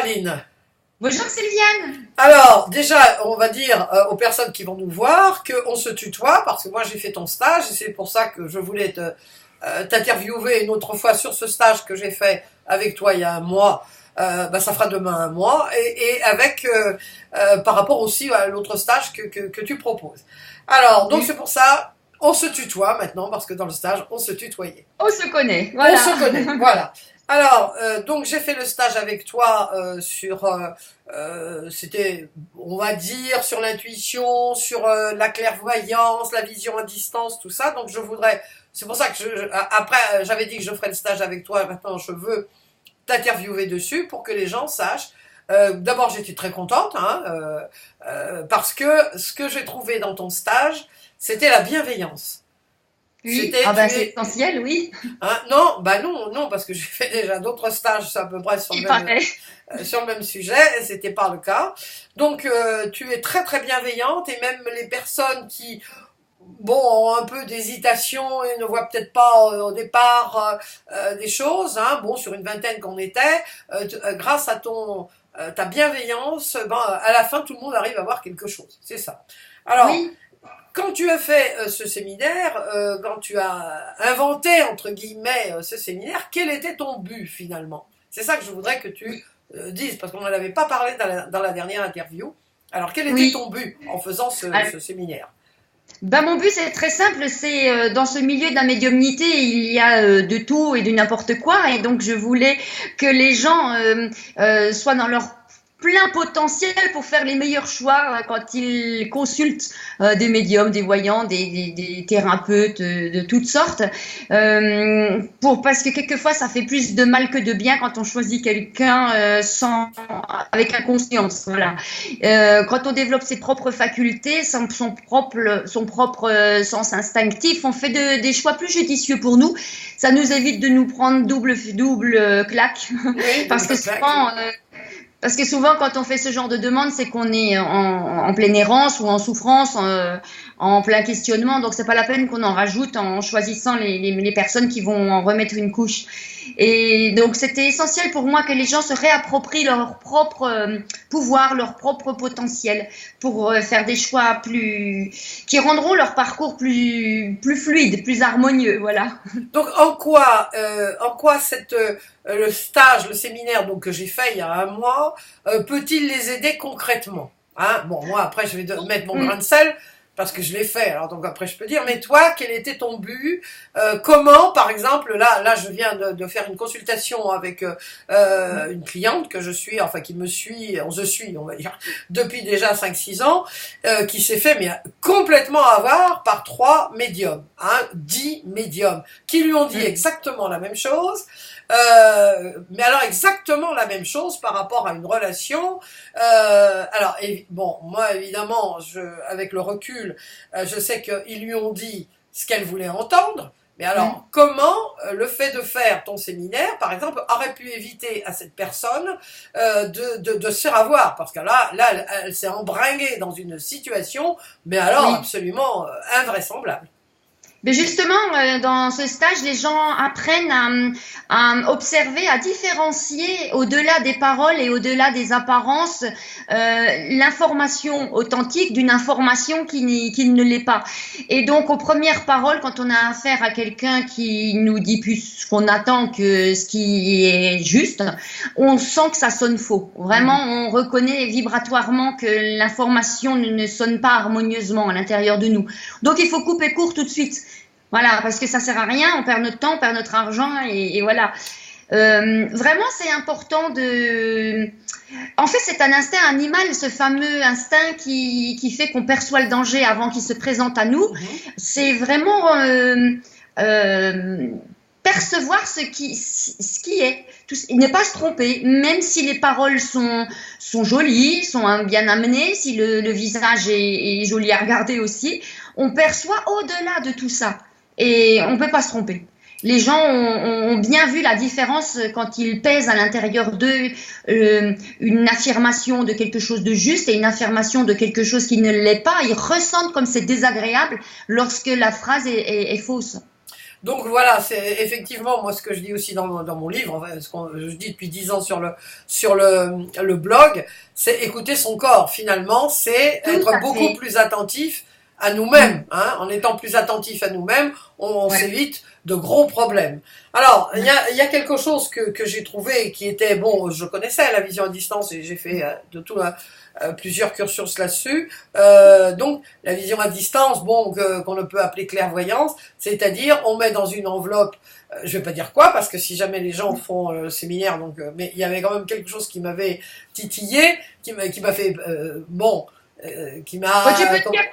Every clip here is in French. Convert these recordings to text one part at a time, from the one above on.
Aline. Bonjour Sylviane. Alors, déjà, on va dire aux personnes qui vont nous voir qu'on se tutoie, parce que moi j'ai fait ton stage, et c'est pour ça que je voulais t'interviewer une autre fois sur ce stage que j'ai fait avec toi il y a un mois. Ça fera demain un mois, et avec par rapport aussi à l'autre stage que tu proposes. Alors, donc Oui. c'est pour ça, on se tutoie maintenant, parce que dans le stage, on se tutoyait. On se connaît, On voilà. se connaît, voilà. Alors, donc j'ai fait le stage avec toi c'était, on va dire, sur l'intuition, sur la clairvoyance, la vision à distance, tout ça. Donc c'est pour ça que après j'avais dit que je ferais le stage avec toi. Maintenant, je veux t'interviewer dessus pour que les gens sachent. D'abord, j'étais très contente, hein, parce que ce que j'ai trouvé dans ton stage, c'était la bienveillance. Oui, C'était, tu c'est es, essentiel, oui. Hein, non, non, parce que j'ai fait déjà d'autres stages à peu près Il paraît. sur le même sujet, et c'était pas le cas. Donc, tu es très très bienveillante, et même les personnes qui, bon, ont un peu d'hésitation et ne voient peut-être pas au départ des choses, hein, bon, sur une vingtaine qu'on était, grâce à ta bienveillance, à la fin, tout le monde arrive à voir quelque chose. C'est ça. Alors, Oui. quand tu as fait ce séminaire, quand tu as inventé, entre guillemets, ce séminaire, quel était ton but finalement? C'est ça que je voudrais que tu dises, parce qu'on n'en avait pas parlé dans la dernière interview. Alors, quel était Oui. ton but en faisant Alors, ce séminaire? mon but c'est très simple, c'est dans ce milieu de la médiumnité, il y a de tout et de n'importe quoi, et donc je voulais que les gens soient dans leur plein potentiel pour faire les meilleurs choix quand ils consultent des médiums, des voyants, des thérapeutes de toutes sortes. Parce que quelquefois, ça fait plus de mal que de bien quand on choisit quelqu'un avec inconscience. Voilà. Quand on développe ses propres facultés, son propre sens instinctif, on fait des choix plus judicieux pour nous. Ça nous évite de nous prendre double claque. Oui, Parce que double claque. souvent, quand on fait ce genre de demande, c'est qu'on est en pleine errance ou en souffrance, en plein questionnement. Donc, c'est pas la peine qu'on en rajoute en choisissant les personnes qui vont en remettre une couche. Et donc, c'était essentiel pour moi que les gens se réapproprient leur propre pouvoir, leur propre potentiel pour faire des choix qui rendront leur parcours plus fluide, plus harmonieux. Voilà. Donc, en quoi le stage, le séminaire donc, que j'ai fait il y a un mois, peut-il les aider concrètement? Hein, bon, moi, après, je vais mettre mon grain de sel, parce que je l'ai fait, alors donc après, je peux dire, mais toi, quel était ton but? Comment, par exemple, là, je viens de faire une consultation avec une cliente que je suis, enfin, qui me suit, on se suit, on va dire, depuis déjà 5 6 ans, qui s'est fait mais complètement avoir par 3 médiums, hein, 10 médiums, qui lui ont dit exactement la même chose, mais alors exactement la même chose par rapport à une relation. Bon, moi évidemment, avec le recul, je sais qu'ils lui ont dit ce qu'elle voulait entendre. Mais alors, comment le fait de faire ton séminaire, par exemple, aurait pu éviter à cette personne de se faire avoir? Parce que là, elle s'est embringuée dans une situation, mais alors Oui. absolument invraisemblable. Mais justement, dans ce stage, les gens apprennent à observer, à différencier au-delà des paroles et au-delà des apparences l'information authentique d'une information qui ne l'est pas. Et donc, aux premières paroles, quand on a affaire à quelqu'un qui nous dit plus ce qu'on attend que ce qui est juste, on sent que ça sonne faux. Vraiment, on reconnaît vibratoirement que l'information ne sonne pas harmonieusement à l'intérieur de nous. Donc, il faut couper court tout de suite. Voilà, parce que ça sert à rien, on perd notre temps, on perd notre argent, et voilà. Vraiment, c'est important de... En fait, c'est un instinct animal, ce fameux instinct qui fait qu'on perçoit le danger avant qu'il se présente à nous. C'est vraiment percevoir ce qui est, ne pas se tromper, même si les paroles sont jolies, sont bien amenées, si le visage est joli à regarder aussi, on perçoit au-delà de tout ça. Et on ne peut pas se tromper. Les gens ont bien vu la différence quand ils pèsent à l'intérieur d'eux une affirmation de quelque chose de juste et une affirmation de quelque chose qui ne l'est pas. Ils ressentent comme c'est désagréable lorsque la phrase est fausse. Donc voilà, c'est effectivement moi ce que je dis aussi dans mon livre, enfin, ce que je dis depuis 10 ans sur le blog, c'est écouter son corps. Finalement, c'est Tout être à beaucoup fait. plus attentif à nous-mêmes. Hein. En étant plus attentif à nous-mêmes, on Ouais. s'évite de gros problèmes. Alors, Ouais. il y a quelque chose que j'ai trouvé qui était, bon, je connaissais la vision à distance et j'ai fait de tout plusieurs cursus là-dessus. Donc, la vision à distance, bon, qu'on ne peut appeler clairvoyance, c'est-à-dire on met dans une enveloppe, je vais pas dire quoi, parce que si jamais les gens font le séminaire, donc, mais il y avait quand même quelque chose qui m'avait titillé, qui m'a fait, bon, qui Bon, m'a...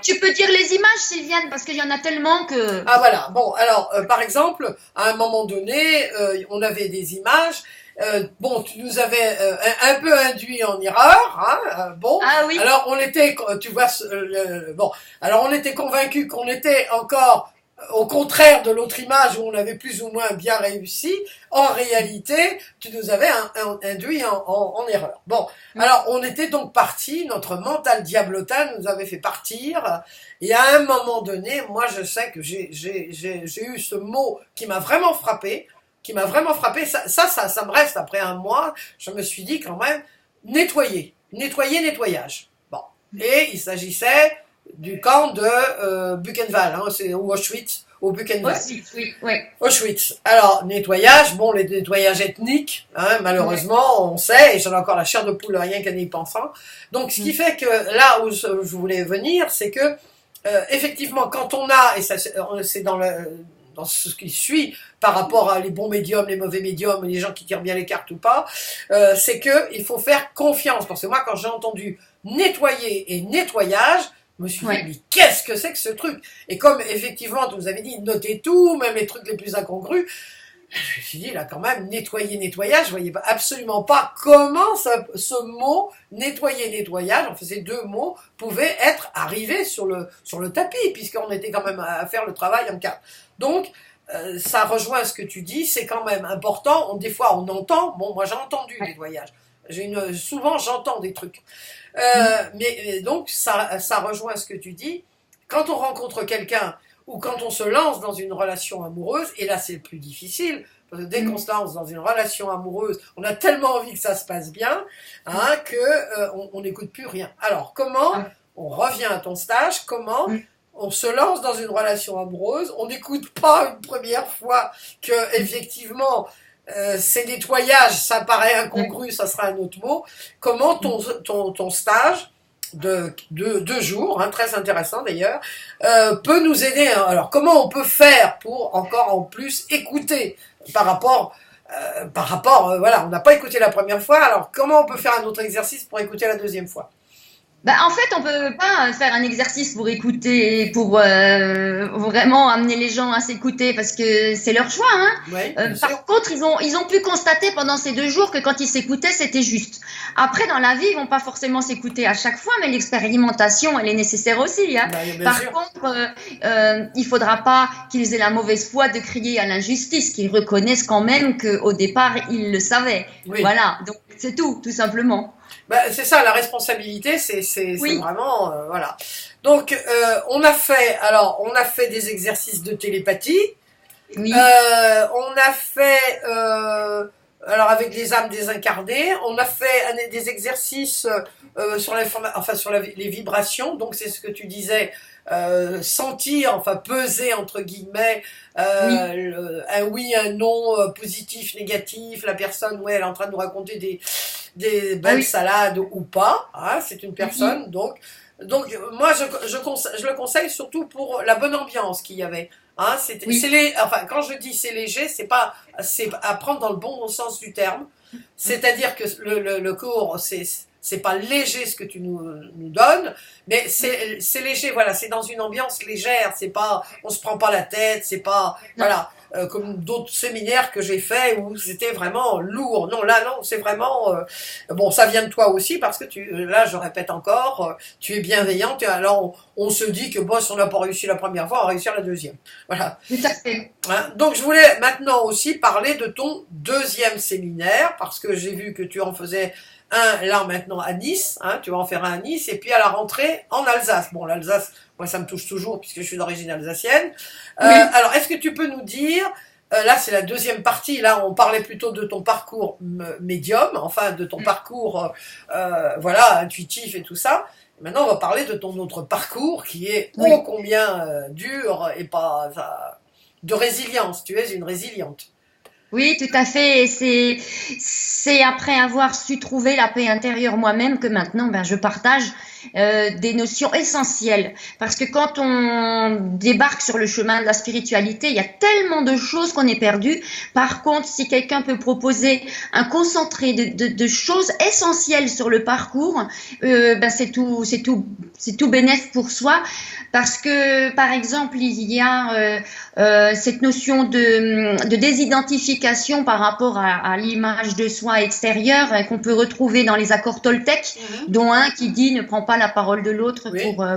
tu peux dire les images, Sylviane, parce qu'il y en a tellement que. Ah voilà, bon, alors, par exemple, à un moment donné, on avait des images, bon, tu nous avais un peu induit en erreur, hein, bon, Ah oui. alors on était, tu vois, bon, alors on était convaincus qu'on était encore au contraire de l'autre image où on avait plus ou moins bien réussi. En réalité, tu nous avais induit en erreur. Bon, alors on était donc parti, notre mental diablotin nous avait fait partir. Et à un moment donné, moi je sais que j'ai eu ce mot qui m'a vraiment frappé, ça me reste après un mois. Je me suis dit quand même, nettoyage. Bon, et il s'agissait du camp de Buchenwald, hein, c'est ou Auschwitz, au Buchenwald. Aussi, oui, ouais. Auschwitz. Alors, nettoyage, bon, les nettoyages ethniques, hein, malheureusement, on sait, et j'en ai encore la chair de poule rien qu'en y pensant. Donc, ce qui fait que là où je voulais venir, c'est que, effectivement, quand on a, et ça, c'est dans ce qui suit par rapport à les bons médiums, les mauvais médiums, les gens qui tirent bien les cartes ou pas, c'est que il faut faire confiance. Parce que moi, quand j'ai entendu nettoyer et nettoyage, je me suis dit, mais qu'est-ce que c'est que ce truc? Et comme effectivement, tu nous avais dit, notez tout, même les trucs les plus incongrus, je me suis dit, là, quand même, nettoyage, je voyais absolument pas comment ce mot, nettoyage, enfin, ces deux mots, pouvaient être arrivés sur le tapis, puisqu'on était quand même à faire le travail en quatre. Donc, ça rejoint ce que tu dis, c'est quand même important. Des fois, on entend, bon, moi, j'ai entendu nettoyage. Souvent, j'entends des trucs. Mais donc, ça rejoint ce que tu dis. Quand on rencontre quelqu'un, ou quand on se lance dans une relation amoureuse, et là c'est le plus difficile, parce que dès qu'on se lance dans une relation amoureuse, on a tellement envie que ça se passe bien, hein, que on n'écoute plus rien. Alors comment, on revient à ton stage, comment on se lance dans une relation amoureuse, on n'écoute pas une première fois que effectivement ces nettoyages, ça paraît incongru, ça sera un autre mot. Comment ton stage de 2 jours, hein, très intéressant d'ailleurs, peut nous aider. Hein. Alors, comment on peut faire pour encore en plus écouter par rapport, voilà, on n'a pas écouté la première fois, alors comment on peut faire un autre exercice pour écouter la deuxième fois? Bah, en fait, on peut pas faire un exercice pour écouter, pour vraiment amener les gens à s'écouter, parce que c'est leur choix. Hein. Oui, Par contre, ils ont pu constater pendant ces 2 jours que quand ils s'écoutaient, c'était juste. Après, dans la vie, ils vont pas forcément s'écouter à chaque fois, mais l'expérimentation, elle est nécessaire aussi. Hein. Par contre, il faudra pas qu'ils aient la mauvaise foi de crier à l'injustice, qu'ils reconnaissent quand même qu'au départ, ils le savaient. Oui. Voilà, donc c'est tout simplement. Bah, c'est ça, la responsabilité, c'est vraiment, voilà. Donc, on a fait des exercices de télépathie. Oui. On a fait, alors avec les âmes désincarnées, on a fait des exercices sur les vibrations. Donc, c'est ce que tu disais. Sentir, enfin peser entre guillemets, un oui, un non, positif, négatif, la personne, ouais, elle est en train de nous raconter des belles salades ou pas, hein, c'est une personne, donc moi je le conseille surtout pour la bonne ambiance qu'il y avait. Hein, enfin, quand je dis c'est léger, c'est à prendre dans le bon sens du terme. C'est-à-dire que le cours, c'est pas léger ce que tu nous donnes, mais c'est léger, voilà, c'est dans une ambiance légère, c'est pas, on se prend pas la tête, c'est pas, voilà, comme d'autres séminaires que j'ai fait où c'était vraiment lourd. Non, là, non, c'est vraiment, bon, ça vient de toi aussi parce que là, je répète encore, tu es bienveillante, alors on se dit que bon, si on n'a pas réussi la première fois, on va réussir la deuxième. Voilà. Tout à fait. Hein, donc, je voulais maintenant aussi parler de ton deuxième séminaire parce que j'ai vu que tu en faisais un là maintenant à Nice, hein, tu vas en faire un à Nice, et puis à la rentrée en Alsace. Bon, l'Alsace, moi ça me touche toujours puisque je suis d'origine alsacienne. Oui. Alors, est-ce que tu peux nous dire, là c'est la deuxième partie, là on parlait plutôt de ton parcours médium, enfin de ton parcours voilà, intuitif et tout ça. Maintenant, on va parler de ton autre parcours qui est ô combien dur et pas de résilience. Tu es une résiliente. Oui, tout à fait. Et c'est après avoir su trouver la paix intérieure moi-même que maintenant, je partage des notions essentielles. Parce que quand on débarque sur le chemin de la spiritualité, il y a tellement de choses qu'on est perdu. Par contre, si quelqu'un peut proposer un concentré de choses essentielles sur le parcours, c'est tout bénéf pour soi. Parce que, par exemple, il y a cette notion de désidentification par rapport à l'image de soi extérieure qu'on peut retrouver dans les accords toltèques, dont un qui dit ne prends pas la parole de l'autre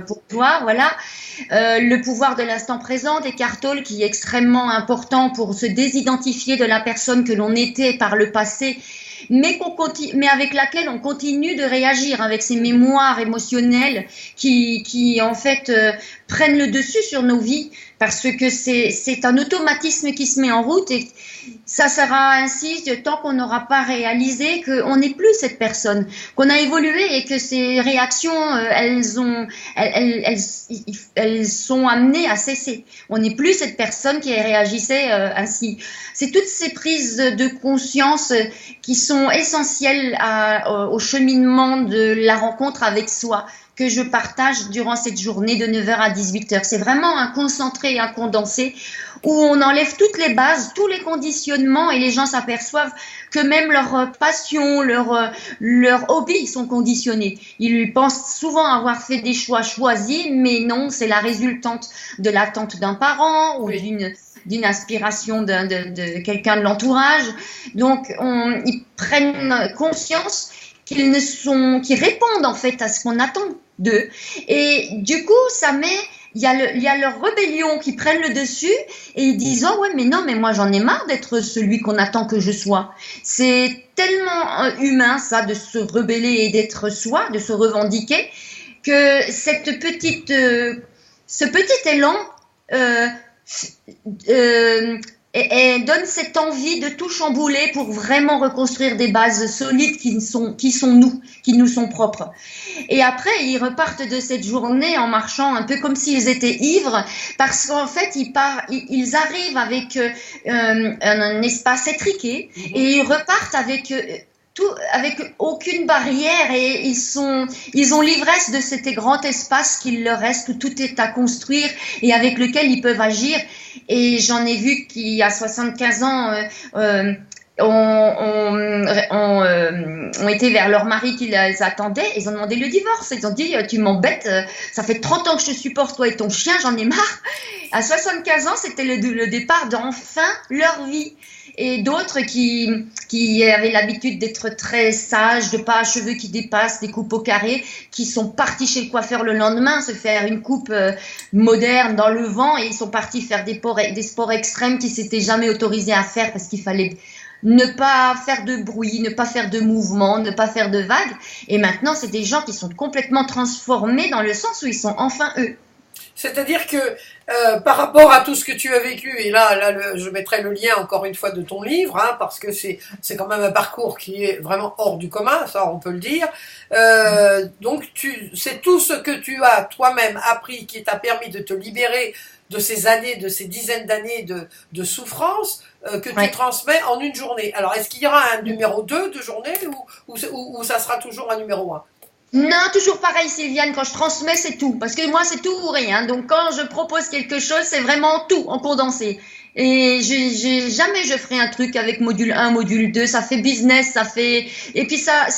pour toi, voilà. Le pouvoir de l'instant présent d'Eckhart Tolle qui est extrêmement important pour se désidentifier de la personne que l'on était par le passé, mais avec laquelle on continue de réagir avec ces mémoires émotionnelles qui en fait prennent le dessus sur nos vies parce que c'est un automatisme qui se met en route et ça sera ainsi tant qu'on n'aura pas réalisé qu'on n'est plus cette personne, qu'on a évolué et que ces réactions elles sont amenées à cesser. On n'est plus cette personne qui réagissait ainsi. C'est toutes ces prises de conscience qui sont essentielles au cheminement de la rencontre avec soi que je partage durant cette journée de 9h à 18h. C'est vraiment un concentré, un condensé où on enlève toutes les bases, tous les conditionnements et les gens s'aperçoivent que même leurs passions, leurs hobbies sont conditionnés. Ils pensent souvent avoir fait des choix choisis, mais non, c'est la résultante de l'attente d'un parent ou d'une aspiration de quelqu'un de l'entourage. Donc, ils prennent conscience qu'ils répondent en fait à ce qu'on attend d'eux. Et du coup, il y a leur rébellion qui prennent le dessus et ils disent oh ouais mais non mais moi j'en ai marre d'être celui qu'on attend que je sois. C'est tellement humain ça de se rebeller et d'être soi, de se revendiquer que ce petit élan et donne cette envie de tout chambouler pour vraiment reconstruire des bases solides qui nous sont propres. Et après, ils repartent de cette journée en marchant un peu comme s'ils étaient ivres, parce qu'en fait, ils arrivent avec un espace étriqué et ils repartent avec aucune barrière et ils ont l'ivresse de cet grand espace qu'il leur reste où tout est à construire et avec lequel ils peuvent agir. Et j'en ai vu qui à 75 ans ont été vers leur mari qui les attendait. Ils ont demandé le divorce. Ils ont dit tu m'embêtes, ça fait 30 ans que je te supporte toi et ton chien, j'en ai marre. À 75 ans, c'était le départ d'enfin leur vie. Et d'autres qui avaient l'habitude d'être très sages, de pas à cheveux qui dépassent, des coupes au carré, qui sont partis chez le coiffeur le lendemain se faire une coupe moderne dans le vent et ils sont partis faire des sports extrêmes qu'ils s'étaient jamais autorisés à faire parce qu'il fallait ne pas faire de bruit, ne pas faire de mouvement, ne pas faire de vagues. Et maintenant, c'est des gens qui sont complètement transformés dans le sens où ils sont enfin eux. C'est-à-dire que par rapport à tout ce que tu as vécu, et là je mettrai le lien encore une fois de ton livre, hein, parce que c'est quand même un parcours qui est vraiment hors du commun, ça on peut le dire. Donc c'est tout ce que tu as toi-même appris qui t'a permis de te libérer de ces années, de ces dizaines d'années de souffrance que tu transmets en une journée. Alors est-ce qu'il y aura un numéro 2 de journée ou ça sera toujours un numéro 1 ? Non, toujours pareil Sylviane, quand je transmets c'est tout, parce que moi c'est tout ou rien, donc quand je propose quelque chose c'est vraiment tout en condensé. Et jamais je ferai un truc avec module 1, module 2, ça fait business, et puis ça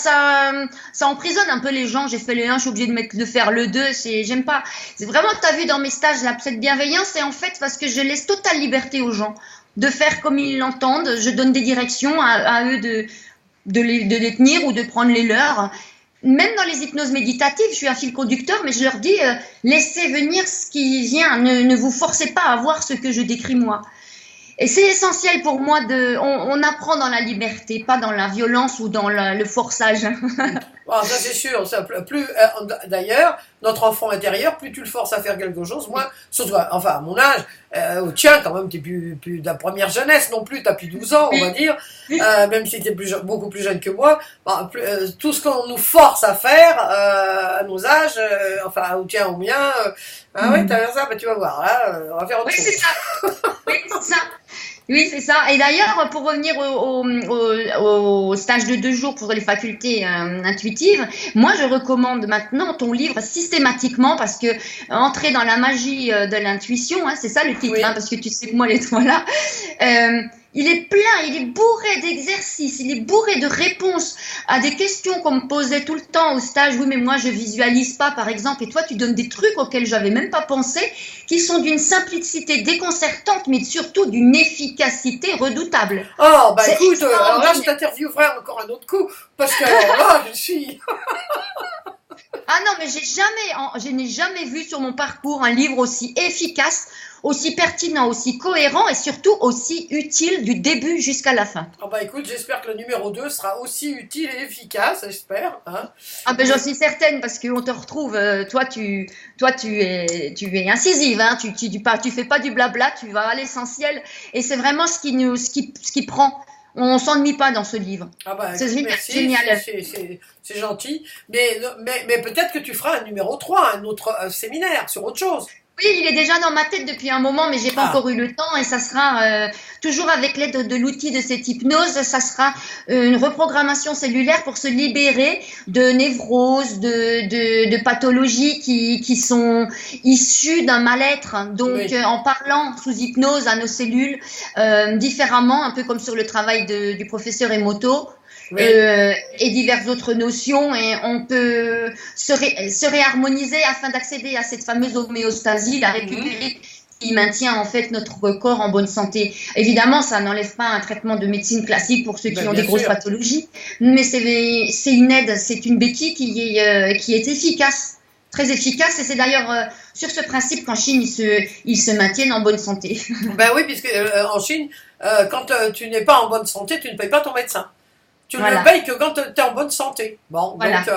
emprisonne un peu les gens. J'ai fait le 1, je suis obligée de faire le 2, j'aime pas. C'est vraiment, t'as vu dans mes stages là, cette bienveillance, c'est en fait parce que je laisse totale liberté aux gens de faire comme ils l'entendent. Je donne des directions à eux de les tenir ou de prendre les leurs. Même dans les hypnoses méditatives, je suis un fil conducteur, mais je leur dis laissez venir ce qui vient, ne vous forcez pas à voir ce que je décris moi. Et c'est essentiel pour moi on apprend dans la liberté, pas dans la violence ou dans le forçage. Ah, ça c'est sûr, ça, plus d'ailleurs, notre enfant intérieur, plus tu le forces à faire quelque chose, moins, surtout, enfin à mon âge, au tien quand même, t'es plus de la première jeunesse non plus, t'as plus 12 ans, on va dire, même si t'es beaucoup plus jeune que moi, bah, tout ce qu'on nous force à faire à nos âges, enfin au tien, au mien, ah ouais, t'as ça, bah tu vas voir, là, on va faire autre chose. C'est ça. Oui, c'est ça. Oui, c'est ça. Et d'ailleurs, pour revenir au stage de 2 jours pour les facultés intuitives, moi, je recommande maintenant ton livre systématiquement parce que entrer dans la magie de l'intuition, hein, c'est ça le titre, hein, parce que tu sais que moi, les trois là, il est plein, il est bourré d'exercices, il est bourré de réponses à des questions qu'on me posait tout le temps au stage. Oui, mais moi, je visualise pas, par exemple. Et toi, tu donnes des trucs auxquels j'avais même pas pensé, qui sont d'une simplicité déconcertante, mais surtout d'une efficacité redoutable. Oh, bah écoute, alors là, je t'interviewerai encore un autre coup, parce que alors là, je suis... Ah non, mais je n'ai jamais vu sur mon parcours un livre aussi efficace, aussi pertinent, aussi cohérent et surtout aussi utile du début jusqu'à la fin. Ah bah écoute, j'espère que le numéro 2 sera aussi utile et efficace, j'espère. Hein. Ah ben j'en suis certaine parce qu'on te retrouve, toi tu es incisive, hein, tu fais pas du blabla, tu vas à l'essentiel et c'est vraiment ce qui prend. On s'ennuie pas dans ce livre. Ah bah, c'est merci, génial. C'est gentil. Mais peut-être que tu feras un numéro 3, un autre séminaire sur autre chose. Oui, il est déjà dans ma tête depuis un moment, mais j'ai pas encore eu le temps et ça sera toujours avec l'aide de l'outil de cette hypnose, ça sera une reprogrammation cellulaire pour se libérer de névroses, de pathologies qui sont issues d'un mal-être. Donc, en parlant sous hypnose à nos cellules différemment, un peu comme sur le travail du professeur Emoto. Et diverses autres notions et on peut se réharmoniser afin d'accéder à cette fameuse homéostasie, la récupérer qui maintient en fait notre corps en bonne santé. Évidemment, ça n'enlève pas un traitement de médecine classique pour ceux qui ont des grosses pathologies, mais c'est une aide, c'est une béquille qui est efficace, très efficace et c'est d'ailleurs sur ce principe qu'en Chine ils se maintiennent en bonne santé. Ben oui, puisque en Chine, quand tu n'es pas en bonne santé, tu ne payes pas ton médecin. Tu ne le payes que quand tu es en bonne santé. Bon, donc,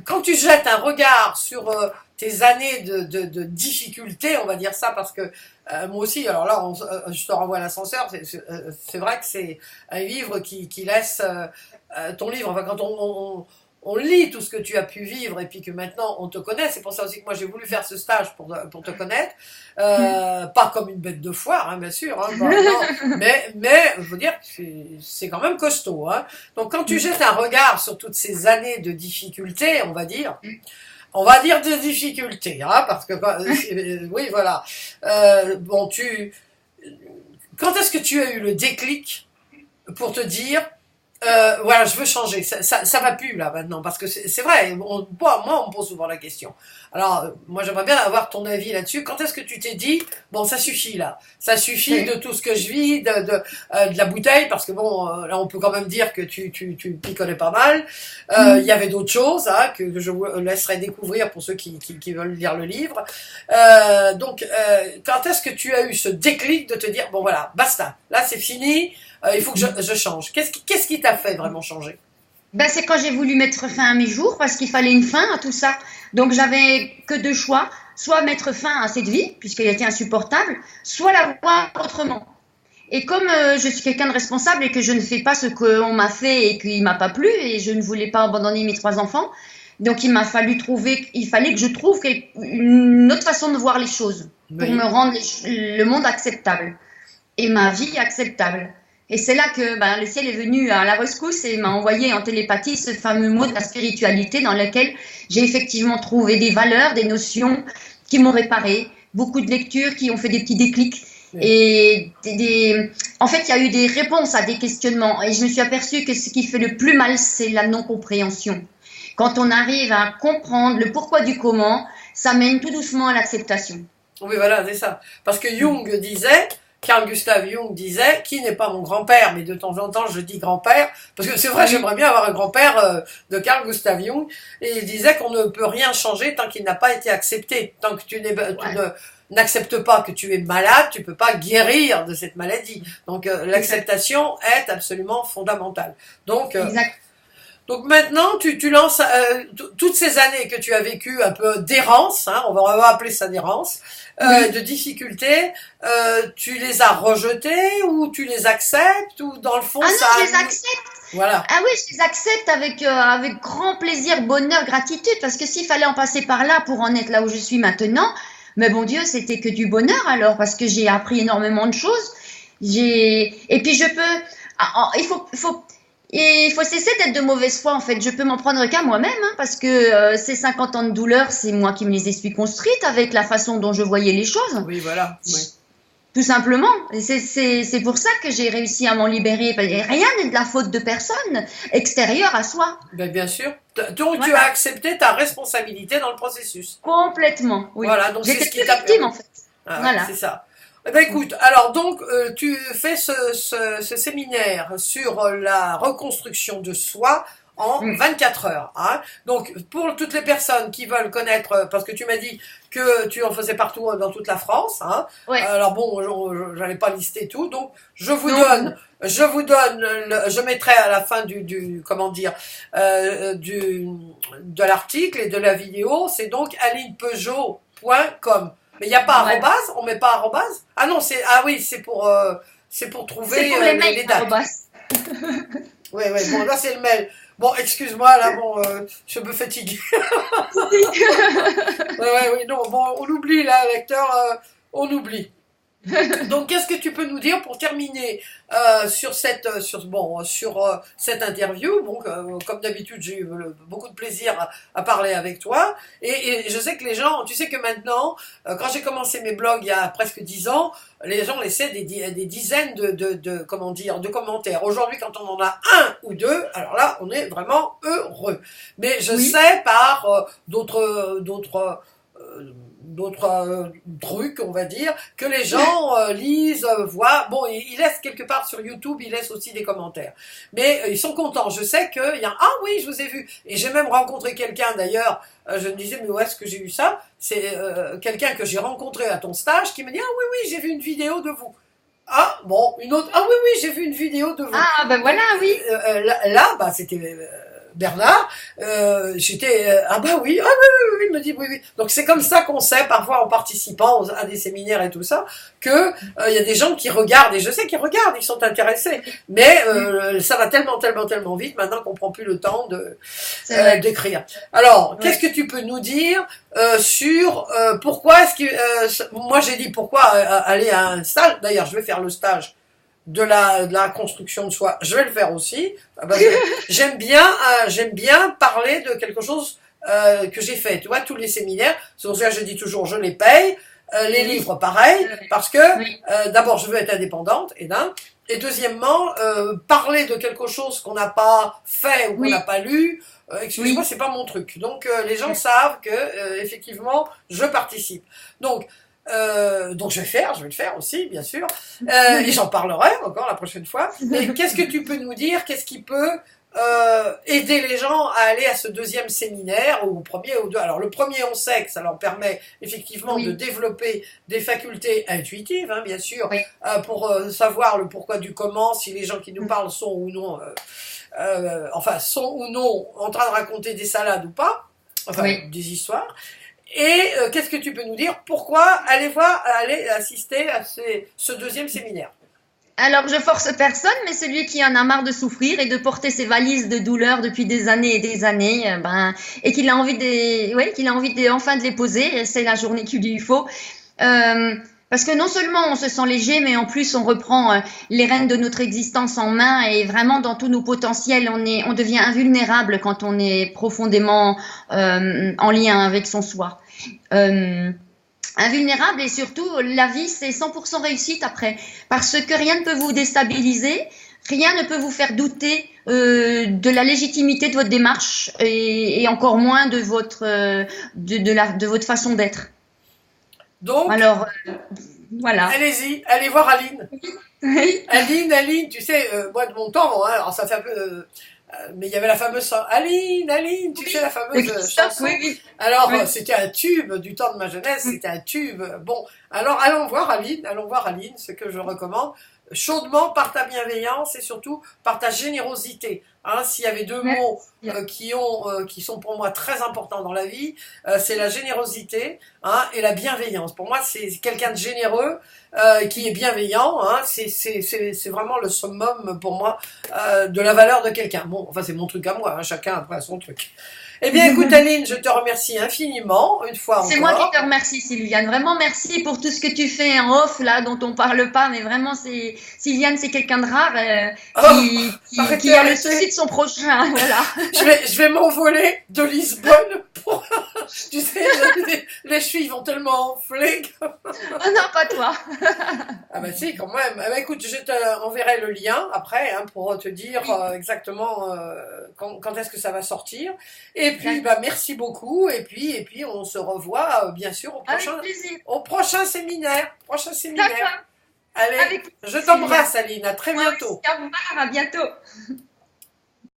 quand tu jettes un regard sur tes années de difficultés, on va dire ça, parce que moi aussi, alors là, je te renvoie à l'ascenseur, c'est vrai que c'est un livre qui laisse ton livre, enfin quand on lit tout ce que tu as pu vivre et puis que maintenant on te connaît. C'est pour ça aussi que moi j'ai voulu faire ce stage pour te connaître. Pas comme une bête de foire, hein, bien sûr. Hein, mais je veux dire, c'est quand même costaud. Hein. Donc quand tu jettes un regard sur toutes ces années de difficultés, on va dire de difficultés, hein, parce que oui, voilà. Quand est-ce que tu as eu le déclic pour te dire voilà, je veux changer. Ça va plus là maintenant parce que c'est vrai. Moi, on me pose souvent la question. Alors, moi, j'aimerais bien avoir ton avis là-dessus. Quand est-ce que tu t'es dit, bon, ça suffit là, ça suffit de tout ce que je vis, de la bouteille, parce que bon, là, on peut quand même dire que tu t'y connais pas mal. Il y avait d'autres choses hein, que je vous laisserai découvrir pour ceux qui veulent lire le livre. Donc, quand est-ce que tu as eu ce déclic de te dire, bon voilà, basta, là c'est fini. Il faut que je change. Qu'est-ce qui t'a fait vraiment changer? Ben, c'est quand j'ai voulu mettre fin à mes jours parce qu'il fallait une fin à tout ça. Donc j'avais que 2 choix, soit mettre fin à cette vie puisqu'elle était insupportable, soit la voir autrement. Et comme je suis quelqu'un de responsable et que je ne fais pas ce qu'on m'a fait et qu'il m'a pas plu et je ne voulais pas abandonner mes 3 enfants, donc il fallait que je trouve une autre façon de voir les choses pour me rendre le monde acceptable et ma vie acceptable. Et c'est là que le ciel est venu à la rescousse et m'a envoyé en télépathie ce fameux mot de la spiritualité dans lequel j'ai effectivement trouvé des valeurs, des notions qui m'ont réparé, beaucoup de lectures qui ont fait des petits déclics. Et en fait, il y a eu des réponses à des questionnements et je me suis aperçue que ce qui fait le plus mal, c'est la non-compréhension. Quand on arrive à comprendre le pourquoi du comment, ça mène tout doucement à l'acceptation. Oui, voilà, c'est ça. Parce que Carl Gustav Jung disait, qui n'est pas mon grand-père, mais de temps en temps je dis grand-père, parce que c'est vrai, j'aimerais bien avoir un grand-père de Carl Gustav Jung, et il disait qu'on ne peut rien changer tant qu'il n'a pas été accepté, tant que n'acceptes pas que tu es malade, tu peux pas guérir de cette maladie. Donc l'acceptation est absolument fondamentale. Donc Exact. donc maintenant, tu lances toutes ces années que tu as vécues un peu d'errance, hein, on va appeler ça d'errance, de difficultés, tu les as rejetées ou tu les acceptes ou dans le fond Ah non, ça je les accepte. Voilà. Ah oui, je les accepte avec grand plaisir, bonheur, gratitude, parce que s'il fallait en passer par là pour en être là où je suis maintenant, mais bon Dieu, c'était que du bonheur alors, parce que j'ai appris énormément de choses. Et puis je peux, il faut cesser d'être de mauvaise foi en fait. Je peux m'en prendre qu'à moi-même, hein, parce que ces 50 ans de douleur, c'est moi qui me les ai suis construites avec la façon dont je voyais les choses. Oui, voilà. Oui. Tout simplement. Et c'est pour ça que j'ai réussi à m'en libérer. Et rien n'est de la faute de personne extérieure à soi. Ben, bien sûr. Donc Voilà. tu as accepté ta responsabilité dans le processus. Complètement. Oui. Voilà, donc c'est J'étais ce qui plus t'a victime en fait. Ah, Voilà. c'est ça. Eh ben écoute, alors donc tu fais ce séminaire sur la reconstruction de soi en 24 heures. Hein. Donc pour toutes les personnes qui veulent connaître, parce que tu m'as dit que tu en faisais partout dans toute la France. Hein. Ouais. Alors bon, j'allais pas lister tout, donc je vous Non. donne, je mettrai à la fin comment dire, de l'article et de la vidéo, c'est donc alinepeugeot.com. Mais il n'y a pas Ouais. arrobase, on met pas arrobase. Ah non, oui, c'est pour trouver C'est pour les mails, les dates. arrobas. Oui, bon là c'est le mail. Bon, excuse-moi, là bon, je me fatigue. Oui, non, bon, on oublie là, lecteur, on oublie. Donc, qu'est-ce que tu peux nous dire pour terminer sur cette interview? Bon, comme d'habitude, j'ai eu beaucoup de plaisir à parler avec toi. Et je sais que les gens, tu sais que maintenant, quand j'ai commencé mes blogs il y a presque 10 ans, les gens laissaient des dizaines de commentaires. Aujourd'hui, quand on en a un ou deux, alors là, on est vraiment heureux. Mais je sais par d'autres trucs, on va dire, que les gens lisent, voient. Bon, ils laissent quelque part sur YouTube, ils laissent aussi des commentaires. Mais ils sont contents. Je sais qu'il y a ah oui, je vous ai vu. Et j'ai même rencontré quelqu'un d'ailleurs. Je me disais, mais où est-ce que j'ai eu ça? C'est quelqu'un que j'ai rencontré à ton stage qui me dit, ah oui, j'ai vu une vidéo de vous. Ah, bon, une autre. Ah oui, j'ai vu une vidéo de vous. Ah, ben voilà, oui. Là, c'était Bernard. J'étais, ah oui, il me dit oui. Donc c'est comme ça qu'on sait, parfois en participant à des séminaires et tout ça, que il y a des gens qui regardent, et je sais qu'ils regardent, ils sont intéressés. Mais ça va tellement vite maintenant qu'on prend plus le temps d'écrire. Alors, qu'est-ce que tu peux nous dire sur pourquoi est-ce que moi j'ai dit pourquoi aller à un stage. D'ailleurs, je vais faire le stage de la construction de soi. Je vais le faire aussi parce que j'aime bien parler de quelque chose que j'ai fait. Tu vois, tous les séminaires, c'est pour ça que je dis toujours, je les paye. Les livres, pareil, parce que d'abord, je veux être indépendante, et deuxièmement, parler de quelque chose qu'on n'a pas fait ou qu'on n'a pas lu. Excuse-moi, c'est pas mon truc. Donc les gens savent que effectivement, je participe. Donc je vais le faire aussi, bien sûr, et j'en parlerai encore la prochaine fois. Mais qu'est-ce que tu peux nous dire? Qu'est-ce qui peut aider les gens à aller à ce deuxième séminaire, ou au premier ou deux? Alors le premier, on sait que ça leur permet effectivement de développer des facultés intuitives, hein, bien sûr, pour savoir le pourquoi du comment, si les gens qui nous parlent sont ou non, en train de raconter des salades ou pas, des histoires. Et qu'est-ce que tu peux nous dire? Pourquoi aller assister à ce deuxième séminaire? Alors, je force personne, mais celui qui en a marre de souffrir et de porter ses valises de douleur depuis des années et des années, et qu'il a envie enfin de les poser, c'est la journée qu'il lui faut. Parce que non seulement on se sent léger, mais en plus on reprend les rênes de notre existence en main, et vraiment dans tous nos potentiels, on devient invulnérable quand on est profondément en lien avec son soi. Invulnérable, et surtout la vie c'est 100% réussite après, parce que rien ne peut vous déstabiliser, rien ne peut vous faire douter de la légitimité de votre démarche, et encore moins de votre façon d'être. Donc, alors voilà. Allez-y, allez voir Aline. Oui. Aline, tu sais, moi de mon temps, alors ça fait un peu Mais il y avait la fameuse Aline, Aline, tu sais la fameuse chanson. Oui, oui. Alors Oui. c'était un tube du temps de ma jeunesse, c'était un tube. Bon, alors allons voir Aline, ce que je recommande chaudement par ta bienveillance et surtout par ta générosité. Hein, s'il y avait deux mots qui sont pour moi très importants dans la vie, c'est la générosité, hein, et la bienveillance. Pour moi, c'est quelqu'un de généreux qui est bienveillant. Hein, c'est vraiment le summum pour moi de la valeur de quelqu'un. Bon, enfin c'est mon truc à moi, hein, chacun après son truc. Eh bien, écoute, Aline, je te remercie infiniment, une fois encore. C'est moi qui te remercie, Sylviane. Vraiment, merci pour tout ce que tu fais en off, là, dont on parle pas. Mais vraiment, Sylviane, c'est quelqu'un de rare qui a le souci de son prochain. Voilà. Je vais m'envoler de Lisbonne pour... Tu sais, les chevilles vont tellement enfler que... Oh non, pas toi. Ah bah si, quand même. Ah bah écoute, je te enverrai le lien après, hein, pour te dire exactement quand est-ce que ça va sortir. Et puis, bah merci beaucoup. Et puis on se revoit, bien sûr, au prochain séminaire. D'accord. Allez, je t'embrasse, Aline. À très bientôt. Au revoir, à bientôt.